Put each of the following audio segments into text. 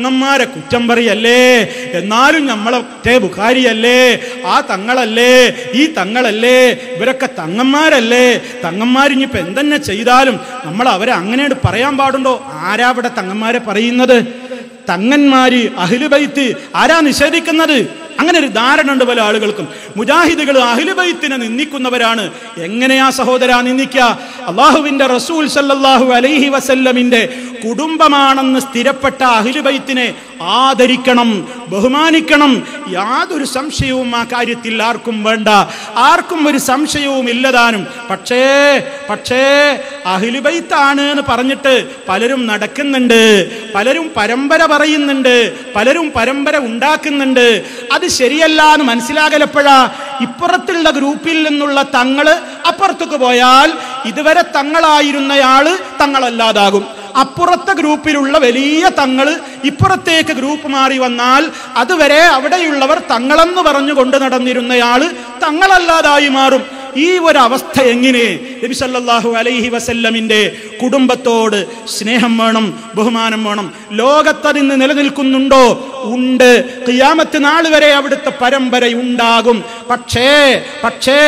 തങ്ങന്മാരെ കുറ്റം പറയല്ലേ, എന്നാലും നമ്മളൊക്കെ ബുഖാരിയല്ലേ, ആ തങ്ങളല്ലേ, ഈ തങ്ങളല്ലേ, ഇവരൊക്കെ തങ്ങന്മാരല്ലേ, തങ്ങന്മാരിനിപ്പോ എന്തെന്നെ ചെയ്താലും നമ്മൾ അവരെ അങ്ങനെ പറയാൻ പാടുണ്ടോ? ആരാ ഇവിടെ തങ്ങന്മാരെ പറയുന്നത്? തങ്ങന്മാര് അഹ്ലു ബൈത്ത് ആരാ നിഷേധിക്കുന്നത്? അങ്ങനെ ഒരു ധാരണ ഉണ്ട് പല ആളുകൾക്കും. മുജാഹിദുകൾ അഹ്ലു ബൈത്തിനെ നിന്ദിക്കുന്നവരാണ്. എങ്ങനെയാ സഹോദരാ നിന്ദിക്കുക? അല്ലാഹുവിന്റെ റസൂൽ സല്ലല്ലാഹു അലൈഹി വസല്ലമിന്റെ കുടുംബമാണെന്ന് സ്ഥിരപ്പെട്ട അഹ്ലു ബൈത്തിനെ ആദരിക്കണം, ബഹുമാനിക്കണം. യാതൊരു സംശയവും ആ കാര്യത്തിൽ ആർക്കും വേണ്ട, ആർക്കും ഒരു സംശയവും ഇല്ലതാനും. പക്ഷേ അഹ്ലു ബൈത്താണ് എന്ന് പറഞ്ഞിട്ട് പലരും നടക്കുന്നുണ്ട്, പലരും പരമ്പര പറയുന്നുണ്ട്, പലരും പരമ്പര ഉണ്ടാക്കുന്നുണ്ട്. അത് ശരിയല്ല എന്ന് മനസ്സിലാകലപ്പോഴാ ഇപ്പുറത്തുള്ള ഗ്രൂപ്പിൽ നിന്നുള്ള തങ്ങള് അപ്പുറത്തേക്ക് പോയാൽ ഇതുവരെ തങ്ങളായിരുന്നയാള് തങ്ങളല്ലാതാകും. അപ്പുറത്തെ ഗ്രൂപ്പിലുള്ള വലിയ തങ്ങള് ഇപ്പുറത്തേക്ക് ഗ്രൂപ്പ് മാറി വന്നാൽ അതുവരെ അവിടെയുള്ളവർ തങ്ങളെന്ന് പറഞ്ഞു കൊണ്ട് നടന്നിരുന്നയാള് തങ്ങളല്ലാതായി മാറും. ഈ ഒരു അവസ്ഥ എങ്ങനെ? നബി സല്ലല്ലാഹു അലൈഹി വസല്ലമിന്റെ കുടുംബത്തോട് സ്നേഹം വേണം, ബഹുമാനം വേണം. ലോകത്തതിന്ന് നിലനിൽക്കുന്നുണ്ടോ? ഉണ്ട്. ഖിയാമത്ത് നാൾ വരെ അവിടുത്തെ പരമ്പര ഉണ്ടാകും. പക്ഷേ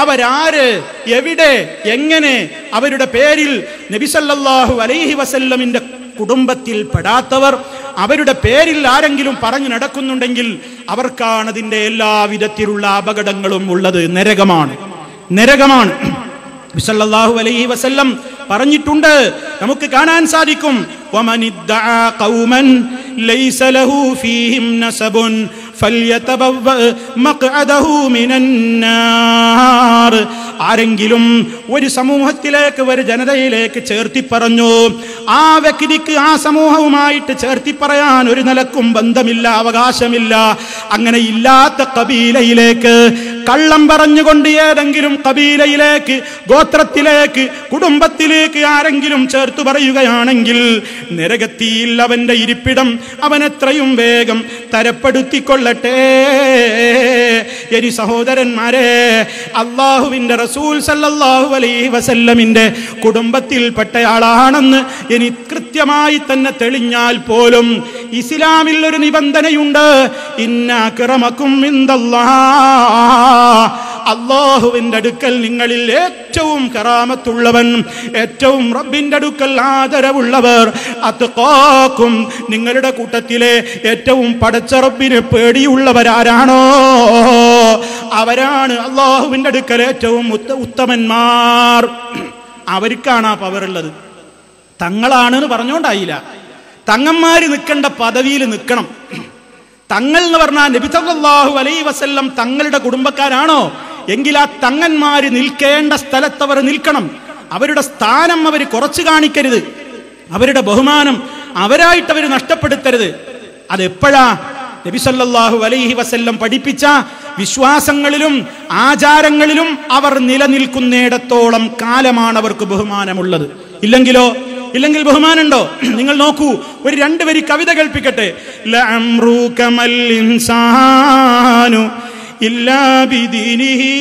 അവരാര്, എവിടെ, എങ്ങനെ? അവരുടെ പേരിൽ നബി സല്ലല്ലാഹു അലൈഹി വസല്ലമിന്റെ കുടുംബത്തിൽ പെടാത്തവർ അവരുടെ പേരിൽ ആരെങ്കിലും പറഞ്ഞു നടക്കുന്നുണ്ടെങ്കിൽ അവർക്കാണ് അതിന്റെ എല്ലാവിധത്തിലുള്ള അപകടങ്ങളും ഉള്ളത്. നരകമാണ്. നബി സല്ലല്ലാഹു അലൈഹി വസല്ലം പറഞ്ഞിട്ടുണ്ട്, നമുക്ക് കാണാൻ സാധിക്കും. വമനിദ്ദഅ ഖൗമൻ ലൈസ ലഹു ഫീഹിം നസബുൻ ഫൽയതബവ്വ മഖ്അദഹു മിനന്നാർ. ആരെങ്കിലും ഒരു സമൂഹത്തിലേക്ക്, ഒരു ജനതയിലേക്ക് ചേർത്തി പറഞ്ഞു, ആ വ്യക്തിക്ക് ആ സമൂഹവുമായിട്ട് ചേർത്തി പറയാൻ ഒരു നിലക്കും ബന്ധമില്ല, അവകാശമില്ല. അങ്ങനെ ഇല്ലാത്ത കബീലയിലേക്ക് കള്ളം പറഞ്ഞുകൊണ്ട് ഏതെങ്കിലും കബീലയിലേക്ക്, ഗോത്രത്തിലേക്ക്, കുടുംബത്തിലേക്ക് ആരെങ്കിലും ചേർത്തു പറയുകയാണെങ്കിൽ നരകത്തിയിൽ അവന്റെ ഇരിപ്പിടം അവൻ എത്രയും വേഗം തരപ്പെടുത്തിക്കൊള്ളട്ടെ. എനി സഹോദരന്മാരെ, അല്ലാഹുവിന്റെ റസൂൽ സല്ലല്ലാഹു അലൈഹി വസല്ലമിന്റെ കുടുംബത്തിൽപ്പെട്ടയാളാണെന്ന് ഇനി കൃത്യമായി തന്നെ തെളിഞ്ഞാൽ പോലും ഇസ്ലാമിൽ ഒരു നിബന്ധനയുണ്ട്. ഇന്ന അക്രമക്കും ഇൻദല്ലാഹ്, അല്ലാഹുവിന്റെ അടുക്കൽ നിങ്ങളിൽ ഏറ്റവും കറാമത്തുള്ളവൻ, ഏറ്റവും റബ്ബിന്റെ അടുക്കൽ ആദരവുള്ളവർ, അത്ഖാക്കും, നിങ്ങളുടെ കൂട്ടത്തിലെ ഏറ്റവും പടച്ച റബ്ബിനെ പേടിയുള്ളവരാരാണോ അവരാണ് അല്ലാഹുവിന്റെ അടുക്കൽ ഏറ്റവും ഉത്തമന്മാർ. അവർക്കാണ് ആ പവറുള്ളത്. തങ്ങളാണെന്ന് പറഞ്ഞോണ്ടായില്ല. തങ്ങന്മാര് നിൽക്കേണ്ട പദവിയിൽ നിൽക്കണം. തങ്ങൾ എന്ന് പറഞ്ഞാൽ നബി സല്ലല്ലാഹു അലൈഹി വസല്ലം തങ്ങളുടെ കുടുംബക്കാരാണോ എങ്കിൽ ആ തങ്ങന്മാര് നിൽക്കേണ്ട സ്ഥലത്തവർ നിൽക്കണം. അവരുടെ സ്ഥാനം അവർ കുറച്ചു കാണിക്കരുത്. അവരുടെ ബഹുമാനം അവരായിട്ട് അവർ നഷ്ടപ്പെടുത്തരുത്. അതെപ്പോഴാ? നബി സല്ലല്ലാഹു അലൈഹി വസല്ലം പഠിപ്പിച്ച വിശ്വാസങ്ങളിലും ആചാരങ്ങളിലും അവർ നിലനിൽക്കുന്നിടത്തോളം കാലമാണ് അവർക്ക് ബഹുമാനമുള്ളത്. ഇല്ലെങ്കിൽ ബഹുമാനുണ്ടോ? നിങ്ങൾ നോക്കൂ, ഒരു 2 വരി കവിത കേൾപ്പിക്കട്ടെ. ലഅംറുകമൽ ഇൻസാനു ഇല്ലാ ബിദീനിഹി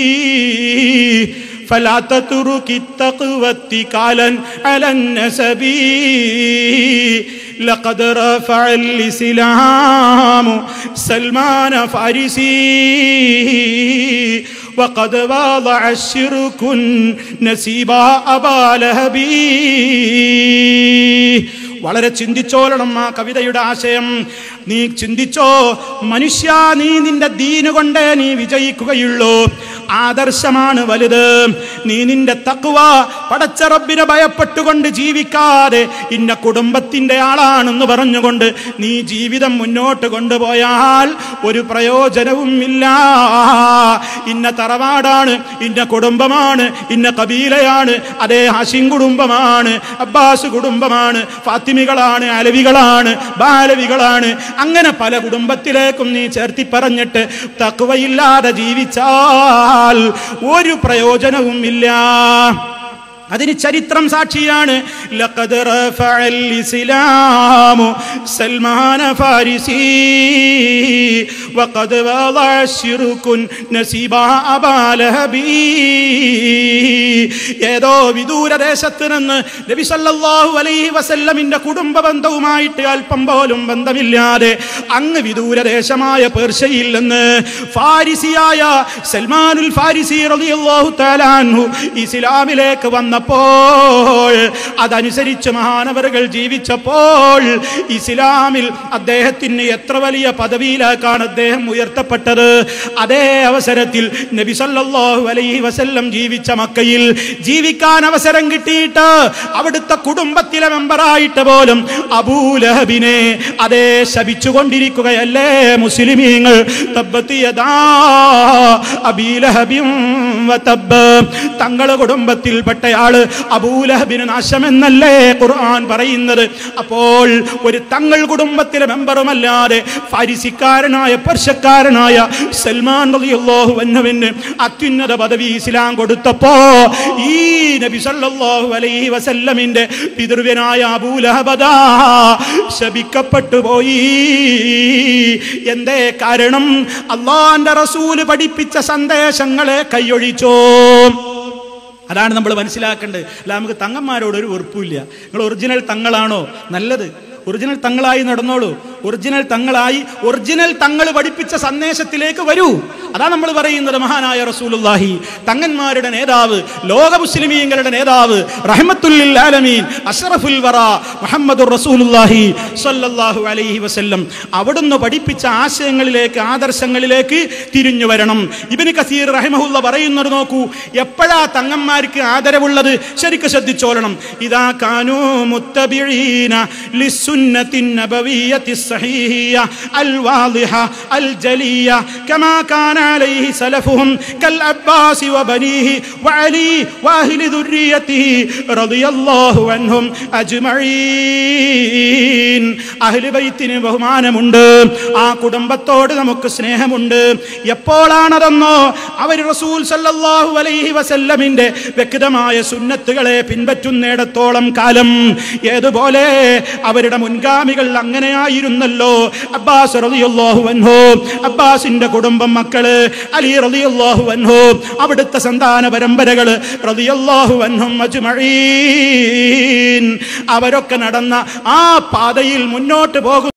ഫലാ തത്റുകി തഖ്വത്തി ഖാലൻ അലൻ നസബി ലഖദ് റഫഅൽ ഇസ്ലാമു സൽമാന ഫാരിസി വഖദ് വദഅ അശ്ശിർകുൻ നസീബ അബാ ലഹബി. വളരെ ചിന്തിച്ചോളണം ആ കവിതയുടെ ആശയം. നീ ചിന്തിച്ചോ മനുഷ്യ, നീ നിന്റെ ദീന് കൊണ്ടേ നീ വിജയിക്കുകയുള്ളൂ. ആദർശമാണ് വലുത്. നീ നിന്റെ തഖ്വ, പടച്ച റബ്ബിനെ ഭയപ്പെട്ടുകൊണ്ട് ജീവിക്കാതെ ഇന്ന കുടുംബത്തിന്റെ ആളാണെന്ന് പറഞ്ഞുകൊണ്ട് നീ ജീവിതം മുന്നോട്ട് കൊണ്ടുപോയാൽ ഒരു പ്രയോജനവും ഇല്ല. ഇന്ന തറവാടാണ്, ഇന്ന കുടുംബമാണ്, ഇന്ന കബീലയാണ്, അതേ ഹാഷിം കുടുംബമാണ്, അബ്ബാസ് കുടുംബമാണ്, ഫാത്തിമികളാണ്, അലവികളാണ്, ബാലവികളാണ്, അങ്ങനെ പല കുടുംബത്തിലേക്കും നീ ചേർത്തി പറഞ്ഞിട്ട് തഖ്വയില്ലാതെ ജീവിച്ചാൽ ഒരു പ്രയോജനവും ഇല്ല. അതിന് ചരിത്രം സാക്ഷിയാണ്. ലഖദ് റഫഅൽ ഇസ്ലാമു സൽമാന ഫാരിസി വഖദ് വദഅ ശിർകുൻ നസീബ അബാ ലഹബി. ഏതോ വിദൂര ദേശത്ത് നിന്ന് നബി സല്ലല്ലാഹു അലൈഹി വസല്ലമിന്റെ കുടുംബ ബന്ധവുമായിട്ട് അല്പം പോലും ബന്ധമില്ലാതെ അങ്ങ് വിദൂര ദേശമായ പേർഷ്യയിൽ നിന്ന് ഫാരിസിയായ സൽമാനുൽ ഫാരിസി റളിയല്ലാഹു തആല അൻഹു ഇസ്ലാമിലേക്ക് വന്നപ്പോൾ, അതനുസരിച്ച് മഹാനവറുകൾ ജീവിച്ചപ്പോൾ ഇസ്ലാമിൽ അദ്ദേഹത്തിന് എത്ര വലിയ പദവിയിലേക്കാണ് അദ്ദേഹം ഉയർത്തപ്പെട്ടത്. അതേ അവസരത്തിൽ നബി സല്ലല്ലാഹു അലൈഹി വസല്ലം ജീവിച്ച മക്കയിൽ ജീവിക്കാൻ അവസരം കിട്ടിയിട്ട് അവിടുത്തെ കുടുംബത്തിലെ മെമ്പറായിട്ട് പോലും അബൂലഹബിനെ അതേ ശപിച്ചുകൊണ്ടിരിക്കുകയല്ലേ മുസ്ലിമീങ്ങൾ. തബ്ബത് യദാ അബീ ലഹബിൻ വതബ്ബ്. തങ്ങളുടെ കുടുംബത്തിൽപ്പെട്ടയാള് അബൂലഹബിന് നാശമെന്നല്ലേ ഖുർആൻ പറയുന്നത്. അപ്പോൾ ഒരു തങ്ങൾ കുടുംബത്തിലെ മെമ്പറുമല്ലാതെ ഫാരിസിക്കാരനായ പെർഷ്യക്കാരനായ സൽമാൻ റളിയല്ലാഹു അൻഹുവിന് അത്യുന്നത പദവി ഇസ്ലാം കൊടുത്തപ്പോ ഈ നബി സല്ലല്ലാഹു അലൈഹി വസല്ലമിന്റെ പിതൃവ്യനായ അബൂലഹബ് ശപിക്കപ്പെട്ടു പോയി. എന്തേ കാരണം? അല്ലാഹുവിന്റെ റസൂൽ പഠിപ്പിച്ച സന്ദേശങ്ങളെ കൈയൊഴിച്ചോ. അതാണ് നമ്മൾ മനസ്സിലാക്കേണ്ടത്. അല്ല നമുക്ക് തങ്ങന്മാരോട് ഒരു വെറുപ്പില്ല. നിങ്ങൾ ഒറിജിനൽ തങ്ങളാണോ നല്ലത്, ഒറിജിനൽ തങ്ങളായി നടന്നോളൂ. ഒറിജിനൽ തങ്ങളായി ഒറിജിനൽ തങ്ങൾ പഠിപ്പിച്ച സന്ദേശത്തിലേക്ക് വരൂ. അതാ നമ്മൾ പറയുന്നത്. മഹാനായ റസൂലുള്ളാഹി തങ്ങന്മാരുടെ നേതാവ്, ലോക മുസ്ലിമീങ്ങളുടെ നേതാവ്, റഹ്മത്തുൽ ലിൽ ആലമീൻ, അഷ്റഫുൽ വറ മുഹമ്മദുർ റസൂലുള്ളാഹി സ്വല്ലല്ലാഹു അലൈഹി വസല്ലം അവിടുന്ന് പഠിപ്പിച്ച ആശയങ്ങളിലേക്ക്, ആദർശങ്ങളിലേക്ക് തിരിഞ്ഞു വരണം. ഇബ്നു കസീർ റഹിമഹുള്ള പറയുന്നത് നോക്കൂ. എപ്പോഴാ തങ്ങന്മാർക്ക് ആദരവുള്ളത്? ശരിക്കും ശ്രദ്ധിച്ചോളണം. ഇദാ കാനൂ മുത്തബിഈന ലിസ്സുന്നത്തിൻ നബവിയ്യത്തി الصحيحة الواضحة الجلية كما كان عليه سلفهم كالعباس وبنيه وعلي وأهل ذريته رضي الله عنهم أجمعين. അഹ്ലു ബൈത്തിന് ബഹുമാനമുണ്ട്, ആ കുടുംബത്തോട് നമുക്ക് സ്നേഹമുണ്ട്. എപ്പോഴാണതെന്നോ അവർ റസൂൽ സല്ലല്ലാഹു അലൈഹി വസല്ലമിന്റെ വ്യക്തമായ സുന്നത്തുകളെ പിൻപറ്റുന്നിടത്തോളം കാലം. ഏതുപോലെ അവരുടെ മുൻഗാമികൾ അങ്ങനെയായിരുന്നല്ലോ. അബ്ബാസ് റളിയല്ലാഹു അൻഹു, അബ്ബാസിന്റെ കുടുംബം മക്കള്, അലി റളിയല്ലാഹു അൻഹു, അവിടുത്തെ സന്താന പരമ്പരകൾ റളിയല്ലാഹു അൻഹും അജ്മഈൻ, അവരൊക്കെ നടന്ന ആ പാതയിൽ മുന്നോട്ട് പോകും.